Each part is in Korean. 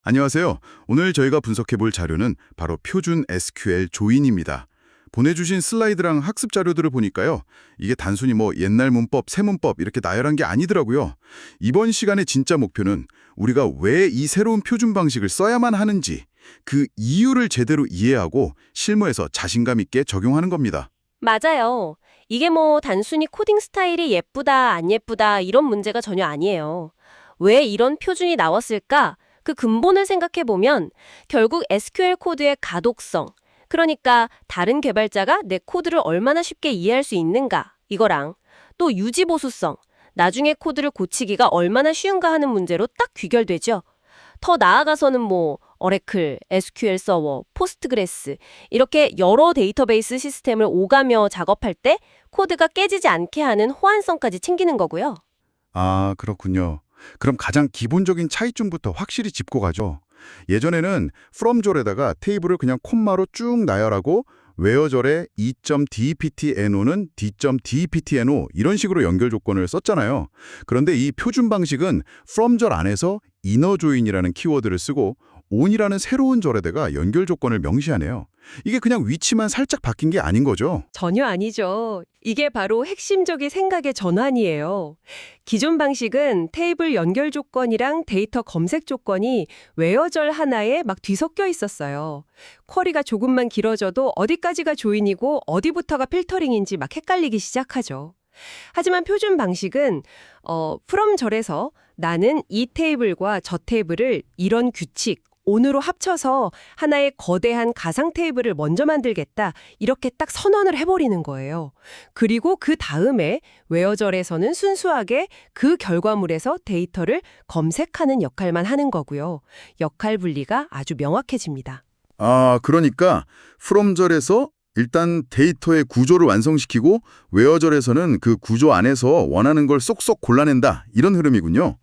안녕하세요. 오늘 저희가 분석해 볼 자료는 바로 표준 SQL 조인입니다. 보내주신 슬라이드랑 학습 자료들을 보니까요. 이게 단순히 옛날 문법, 새 문법 이렇게 나열한 게 아니더라고요. 이번 시간의 진짜 목표는 우리가 왜 이 새로운 표준 방식을 써야만 하는지 그 이유를 제대로 이해하고 실무에서 자신감 있게 적용하는 겁니다. 맞아요. 이게 단순히 코딩 스타일이 예쁘다, 안 예쁘다 이런 문제가 전혀 아니에요. 왜 이런 표준이 나왔을까? 그 근본을 생각해 보면 결국 SQL 코드의 가독성, 그러니까 다른 개발자가 내 코드를 얼마나 쉽게 이해할 수 있는가 이거랑 또 유지보수성, 나중에 코드를 고치기가 얼마나 쉬운가 하는 문제로 딱 귀결되죠. 더 나아가서는 어래클, SQL 서버, 포스트그레스 이렇게 여러 데이터베이스 시스템을 오가며 작업할 때 코드가 깨지지 않게 하는 호환성까지 챙기는 거고요. 아, 그렇군요. 그럼 가장 기본적인 차이점부터 확실히 짚고 가죠. 예전에는 from절에다가 테이블을 그냥 콤마로 쭉 나열하고 where절에 e.deptno는 d.deptno 이런 식으로 연결 조건을 썼잖아요. 그런데 이 표준 방식은 from절 안에서 inner join이라는 키워드를 쓰고 on이라는 새로운 절에다가 연결 조건을 명시하네요. 이게 그냥 위치만 살짝 바뀐 게 아닌 거죠. 전혀 아니죠. 이게 바로 핵심적인 생각의 전환이에요. 기존 방식은 테이블 연결 조건이랑 데이터 검색 조건이 외어절 하나에 막 뒤섞여 있었어요. 쿼리가 조금만 길어져도 어디까지가 조인이고 어디부터가 필터링인지 막 헷갈리기 시작하죠. 하지만 표준 방식은 from 절에서 나는 이 테이블과 저 테이블을 이런 규칙, 온으로 합쳐서 하나의 거대한 가상 테이블을 먼저 만들겠다. 이렇게 딱 선언을 해버리는 거예요. 그리고 그 다음에 웨어절에서는 순수하게 그 결과물에서 데이터를 검색하는 역할만 하는 거고요. 역할 분리가 아주 명확해집니다. 아, 그러니까 from절에서 일단 데이터의 구조를 완성시키고 where절에서는 그 구조 안에서 원하는 걸 쏙쏙 골라낸다. 이런 흐름이군요.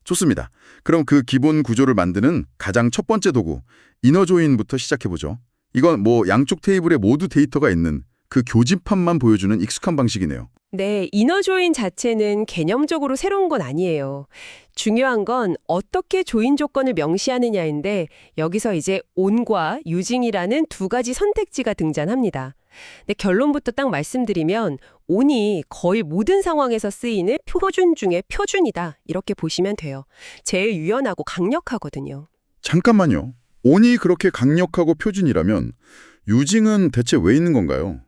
좋습니다. 그럼 그 기본 구조를 만드는 가장 첫 번째 도구, 이너 조인부터 시작해보죠. 이건 양쪽 테이블에 모두 데이터가 있는 그 교집합만 보여주는 익숙한 방식이네요. 네, 이너 조인 자체는 개념적으로 새로운 건 아니에요. 중요한 건 어떻게 조인 조건을 명시하느냐인데 여기서 이제 on과 using이라는 두 가지 선택지가 등장합니다. 근데 결론부터 딱 말씀드리면 on이 거의 모든 상황에서 쓰이는 표준 중에 표준이다. 이렇게 보시면 돼요. 제일 유연하고 강력하거든요. 잠깐만요. on이 그렇게 강력하고 표준이라면 using은 대체 왜 있는 건가요?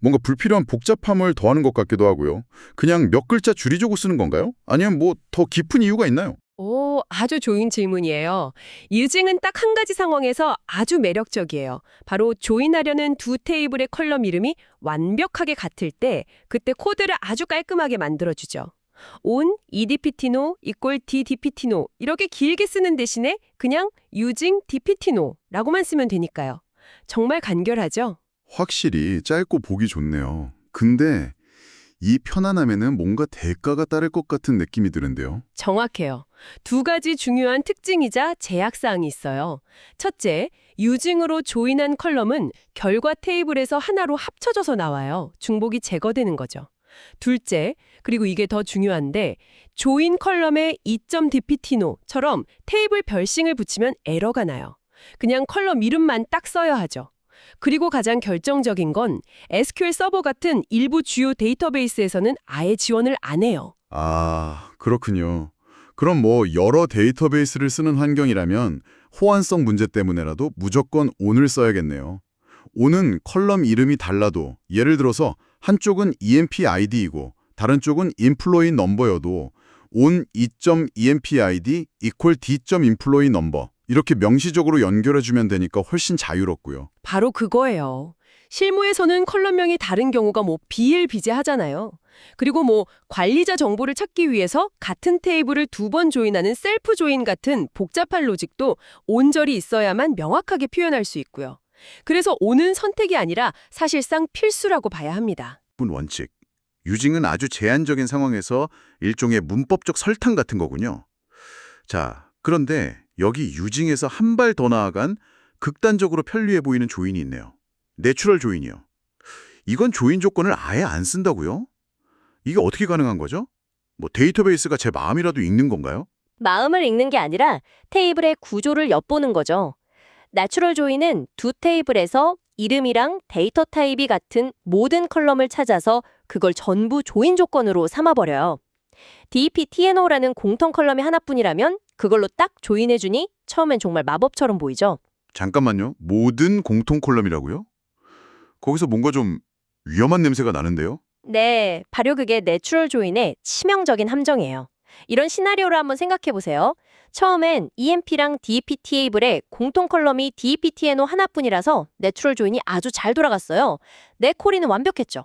뭔가 불필요한 복잡함을 더하는 것 같기도 하고요. 그냥 몇 글자 줄이려고 쓰는 건가요? 아니면 더 깊은 이유가 있나요? 오, 아주 좋은 질문이에요. 유징은 딱 한 가지 상황에서 아주 매력적이에요. 바로 조인하려는 두 테이블의 컬럼 이름이 완벽하게 같을 때 그때 코드를 아주 깔끔하게 만들어주죠. on, edptno, ddptno 이렇게 길게 쓰는 대신에 그냥 using dptno라고만 쓰면 되니까요. 정말 간결하죠? 확실히 짧고 보기 좋네요. 근데 이 편안함에는 뭔가 대가가 따를 것 같은 느낌이 드는데요. 정확해요. 두 가지 중요한 특징이자 제약사항이 있어요. 첫째, 유징으로 조인한 컬럼은 결과 테이블에서 하나로 합쳐져서 나와요. 중복이 제거되는 거죠. 둘째, 그리고 이게 더 중요한데 조인 컬럼에 e.dptno처럼 테이블 별칭을 붙이면 에러가 나요. 그냥 컬럼 이름만 딱 써야 하죠. 그리고 가장 결정적인 건 SQL 서버 같은 일부 주요 데이터베이스에서는 아예 지원을 안 해요. 아, 그렇군요. 그럼 여러 데이터베이스를 쓰는 환경이라면 호환성 문제 때문에라도 무조건 on을 써야겠네요. on은 컬럼 이름이 달라도 예를 들어서 한쪽은 empid이고 다른 쪽은 employee number여도 on e.empid d.employee number 이렇게 명시적으로 연결해주면 되니까 훨씬 자유롭고요. 바로 그거예요. 실무에서는 컬럼명이 다른 경우가 비일비재하잖아요. 그리고 관리자 정보를 찾기 위해서 같은 테이블을 두 번 조인하는 셀프 조인 같은 복잡한 로직도 온절이 있어야만 명확하게 표현할 수 있고요. 그래서 온은 선택이 아니라 사실상 필수라고 봐야 합니다. 원칙. 유징은 아주 제한적인 상황에서 일종의 문법적 설탕 같은 거군요. 자, 그런데 여기 유징에서 한 발 더 나아간 극단적으로 편리해 보이는 조인이 있네요. 내추럴 조인이요. 이건 조인 조건을 아예 안 쓴다고요? 이게 어떻게 가능한 거죠? 데이터베이스가 제 마음이라도 읽는 건가요? 마음을 읽는 게 아니라 테이블의 구조를 엿보는 거죠. 내추럴 조인은 두 테이블에서 이름이랑 데이터 타입이 같은 모든 컬럼을 찾아서 그걸 전부 조인 조건으로 삼아버려요. DEP TNO라는 공통 컬럼이 하나뿐이라면 그걸로 딱 조인해주니 처음엔 정말 마법처럼 보이죠. 잠깐만요. 모든 공통 콜럼이라고요? 거기서 뭔가 좀 위험한 냄새가 나는데요? 네, 바로 그게 내추럴 조인의 치명적인 함정이에요. 이런 시나리오를 한번 생각해 보세요. 처음엔 EMP랑 DEP 테이블의 공통 컬럼이 DEP TNO 하나뿐이라서 내추럴 조인이 아주 잘 돌아갔어요. 내 쿼리는 완벽했죠.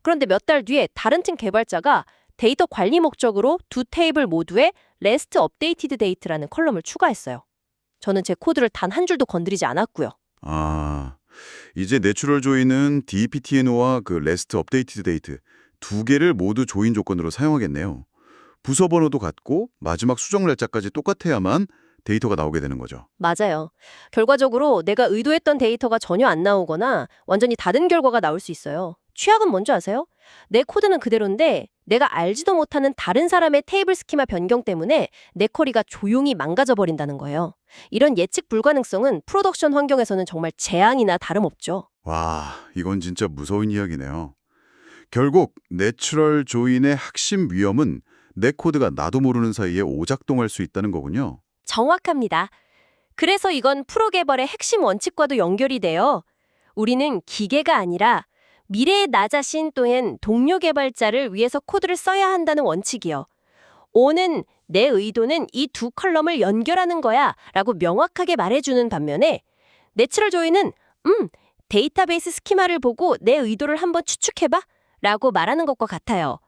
그런데 몇 달 뒤에 다른 팀 개발자가 데이터 관리 목적으로 두 테이블 모두에 REST 업데이티드 데이트라는 컬럼을 추가했어요. 저는 제 코드를 단 한 줄도 건드리지 않았고요. 아, 이제 내추럴 조인은 DEPTNO와 그 REST 업데이티드 데이트 두 개를 모두 조인 조건으로 사용하겠네요. 부서 번호도 같고 마지막 수정 날짜까지 똑같아야만 데이터가 나오게 되는 거죠. 맞아요. 결과적으로 내가 의도했던 데이터가 전혀 안 나오거나 완전히 다른 결과가 나올 수 있어요. 최악은 뭔지 아세요? 내 코드는 그대로인데 내가 알지도 못하는 다른 사람의 테이블 스키마 변경 때문에 내 쿼리가 조용히 망가져 버린다는 거예요. 이런 예측 불가능성은 프로덕션 환경에서는 정말 재앙이나 다름없죠. 와, 이건 진짜 무서운 이야기네요. 결국 내추럴 조인의 핵심 위험은 내 코드가 나도 모르는 사이에 오작동할 수 있다는 거군요. 정확합니다. 그래서 이건 프로 개발의 핵심 원칙과도 연결이 돼요. 우리는 기계가 아니라 미래의 나 자신 또는 동료 개발자를 위해서 코드를 써야 한다는 원칙이요. O는 내 의도는 이 두 컬럼을 연결하는 거야 라고 명확하게 말해주는 반면에 내추럴 조인은 데이터베이스 스키마를 보고 내 의도를 한번 추측해봐 라고 말하는 것과 같아요.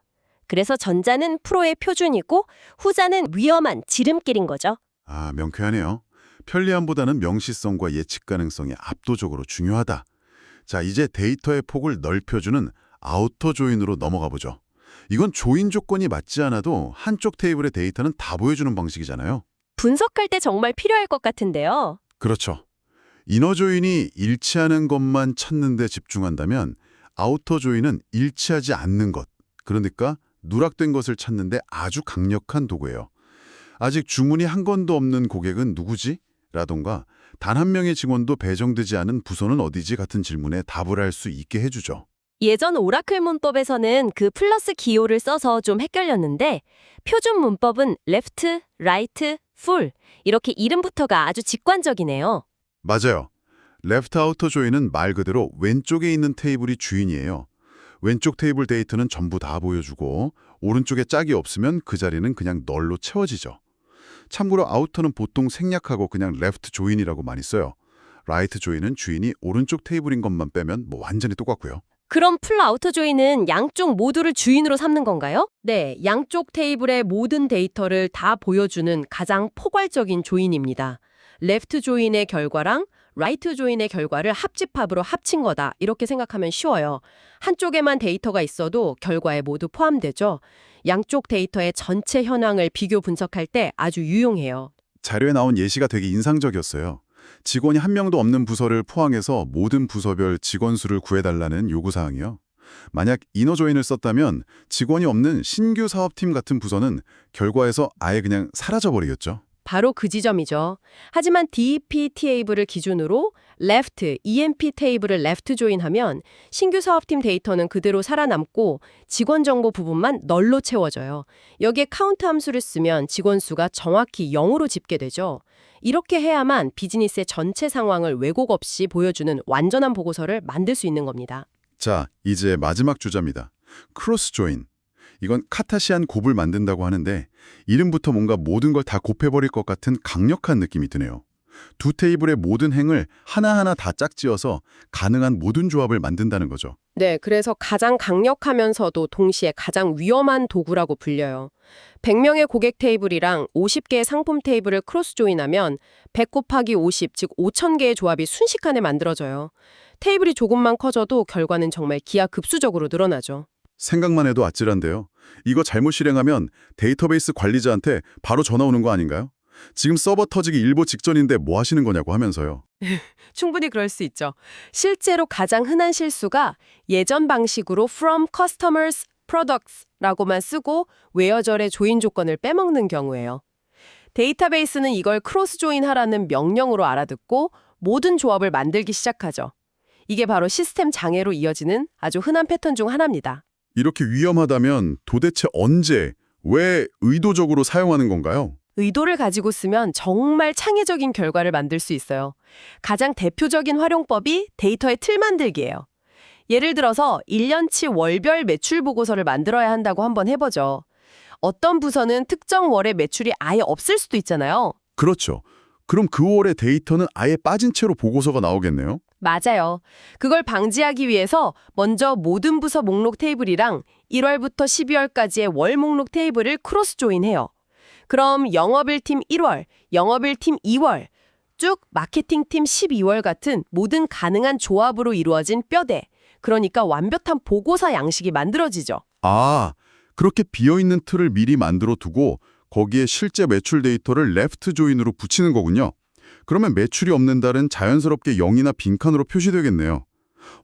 그래서 전자는 프로의 표준이고 후자는 위험한 지름길인 거죠. 아, 명쾌하네요. 편리함보다는 명시성과 예측 가능성이 압도적으로 중요하다. 자, 이제 데이터의 폭을 넓혀주는 아우터 조인으로 넘어가 보죠. 이건 조인 조건이 맞지 않아도 한쪽 테이블의 데이터는 다 보여주는 방식이잖아요. 분석할 때 정말 필요할 것 같은데요. 그렇죠. 이너 조인이 일치하는 것만 찾는 데 집중한다면 아우터 조인은 일치하지 않는 것, 그러니까 누락된 것을 찾는 데 아주 강력한 도구예요. 아직 주문이 한 건도 없는 고객은 누구지? 라던가 단 한 명의 직원도 배정되지 않은 부서는 어디지? 같은 질문에 답을 할 수 있게 해주죠. 예전 오라클 문법에서는 그 플러스 기호를 써서 좀 헷갈렸는데 표준 문법은 left, right, full 이렇게 이름부터가 아주 직관적이네요. 맞아요. 레프트 아우터 조인은 말 그대로 왼쪽에 있는 테이블이 주인이에요. 왼쪽 테이블 데이터는 전부 다 보여주고 오른쪽에 짝이 없으면 그 자리는 그냥 널로 채워지죠. 참고로 아우터는 보통 생략하고 그냥 레프트 조인이라고 많이 써요. 라이트 조인은 주인이 오른쪽 테이블인 것만 빼면 뭐 완전히 똑같고요. 그럼 풀 아우터 조인은 양쪽 모두를 주인으로 삼는 건가요? 네, 양쪽 테이블의 모든 데이터를 다 보여주는 가장 포괄적인 조인입니다. 레프트 조인의 결과랑 라이트 조인의 결과를 합집합으로 합친 거다. 이렇게 생각하면 쉬워요. 한쪽에만 데이터가 있어도 결과에 모두 포함되죠. 양쪽 데이터의 전체 현황을 비교 분석할 때 아주 유용해요. 자료에 나온 예시가 되게 인상적이었어요. 직원이 한 명도 없는 부서를 포항해서 모든 부서별 직원 수를 구해달라는 요구사항이요. 만약 이너 조인을 썼다면 직원이 없는 신규 사업팀 같은 부서는 결과에서 아예 그냥 사라져버리겠죠. 바로 그 지점이죠. 하지만 DEP 테이블을 기준으로 left, EMP 테이블을 left 조인하면 신규 사업팀 데이터는 그대로 살아남고 직원 정보 부분만 널로 채워져요. 여기에 카운트 함수를 쓰면 직원 수가 정확히 0으로 집계되죠. 이렇게 해야만 비즈니스의 전체 상황을 왜곡 없이 보여주는 완전한 보고서를 만들 수 있는 겁니다. 자, 이제 마지막 주자입니다. 크로스 조인. 이건 카타시안 곱을 만든다고 하는데 이름부터 뭔가 모든 걸 다 곱해버릴 것 같은 강력한 느낌이 드네요. 두 테이블의 모든 행을 하나하나 다 짝지어서 가능한 모든 조합을 만든다는 거죠. 네, 그래서 가장 강력하면서도 동시에 가장 위험한 도구라고 불려요. 100명의 고객 테이블이랑 50개의 상품 테이블을 크로스 조인하면 100 곱하기 50, 즉 5,000개의 조합이 순식간에 만들어져요. 테이블이 조금만 커져도 결과는 정말 기하급수적으로 늘어나죠. 생각만 해도 아찔한데요. 이거 잘못 실행하면 데이터베이스 관리자한테 바로 전화 오는 거 아닌가요? 지금 서버 터지기 일보 직전인데 뭐 하시는 거냐고 하면서요. 충분히 그럴 수 있죠. 실제로 가장 흔한 실수가 예전 방식으로 from customers products라고만 쓰고 웨어절의 조인 조건을 빼먹는 경우예요. 데이터베이스는 이걸 크로스 조인하라는 명령으로 알아듣고 모든 조합을 만들기 시작하죠. 이게 바로 시스템 장애로 이어지는 아주 흔한 패턴 중 하나입니다. 이렇게 위험하다면 도대체 언제, 왜 의도적으로 사용하는 건가요? 의도를 가지고 쓰면 정말 창의적인 결과를 만들 수 있어요. 가장 대표적인 활용법이 데이터의 틀 만들기예요. 예를 들어서 1년치 월별 매출 보고서를 만들어야 한다고 한번 해보죠. 어떤 부서는 특정 월의 매출이 아예 없을 수도 있잖아요. 그렇죠. 그럼 그 월의 데이터는 아예 빠진 채로 보고서가 나오겠네요? 맞아요. 그걸 방지하기 위해서 먼저 모든 부서 목록 테이블이랑 1월부터 12월까지의 월 목록 테이블을 크로스 조인해요. 그럼 영업일팀 1월, 영업일팀 2월, 쭉 마케팅팀 12월 같은 모든 가능한 조합으로 이루어진 뼈대, 그러니까 완벽한 보고서 양식이 만들어지죠. 아, 그렇게 비어있는 틀을 미리 만들어 두고 거기에 실제 매출 데이터를 레프트 조인으로 붙이는 거군요. 그러면 매출이 없는 달은 자연스럽게 0이나 빈칸으로 표시되겠네요.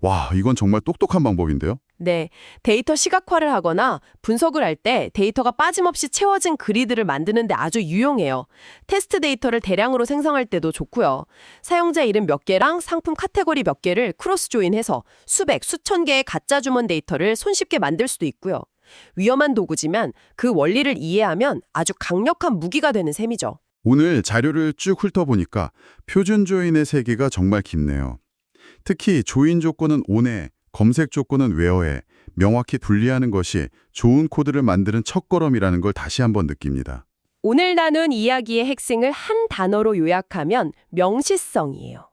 와, 이건 정말 똑똑한 방법인데요? 네, 데이터 시각화를 하거나 분석을 할 때 데이터가 빠짐없이 채워진 그리드를 만드는 데 아주 유용해요. 테스트 데이터를 대량으로 생성할 때도 좋고요. 사용자 이름 몇 개랑 상품 카테고리 몇 개를 크로스 조인해서 수백, 수천 개의 가짜 주문 데이터를 손쉽게 만들 수도 있고요. 위험한 도구지만 그 원리를 이해하면 아주 강력한 무기가 되는 셈이죠. 오늘 자료를 쭉 훑어보니까 표준 조인의 세계가 정말 깊네요. 특히 조인 조건은 on에, 검색 조건은 where에 명확히 분리하는 것이 좋은 코드를 만드는 첫걸음이라는 걸 다시 한번 느낍니다. 오늘 나눈 이야기의 핵심을 한 단어로 요약하면 명시성이에요.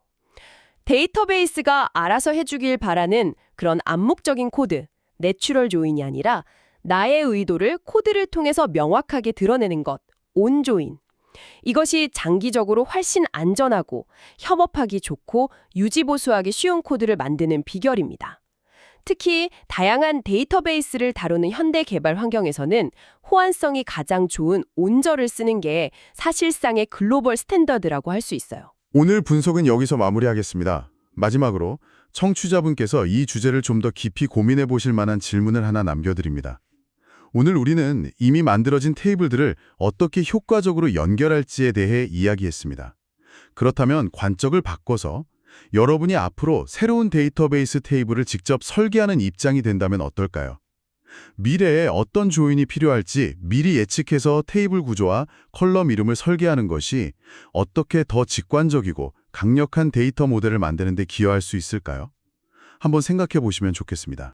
데이터베이스가 알아서 해주길 바라는 그런 암묵적인 코드, 내추럴 조인이 아니라 나의 의도를 코드를 통해서 명확하게 드러내는 것, 온 조인. 이것이 장기적으로 훨씬 안전하고 협업하기 좋고 유지보수하기 쉬운 코드를 만드는 비결입니다. 특히 다양한 데이터베이스를 다루는 현대 개발 환경에서는 호환성이 가장 좋은 온저를 쓰는 게 사실상의 글로벌 스탠더드라고 할 수 있어요. 오늘 분석은 여기서 마무리하겠습니다. 마지막으로 청취자분께서 이 주제를 좀 더 깊이 고민해 보실 만한 질문을 하나 남겨드립니다. 오늘 우리는 이미 만들어진 테이블들을 어떻게 효과적으로 연결할지에 대해 이야기했습니다. 그렇다면 관점을 바꿔서 여러분이 앞으로 새로운 데이터베이스 테이블을 직접 설계하는 입장이 된다면 어떨까요? 미래에 어떤 조인이 필요할지 미리 예측해서 테이블 구조와 컬럼 이름을 설계하는 것이 어떻게 더 직관적이고 강력한 데이터 모델을 만드는 데 기여할 수 있을까요? 한번 생각해 보시면 좋겠습니다.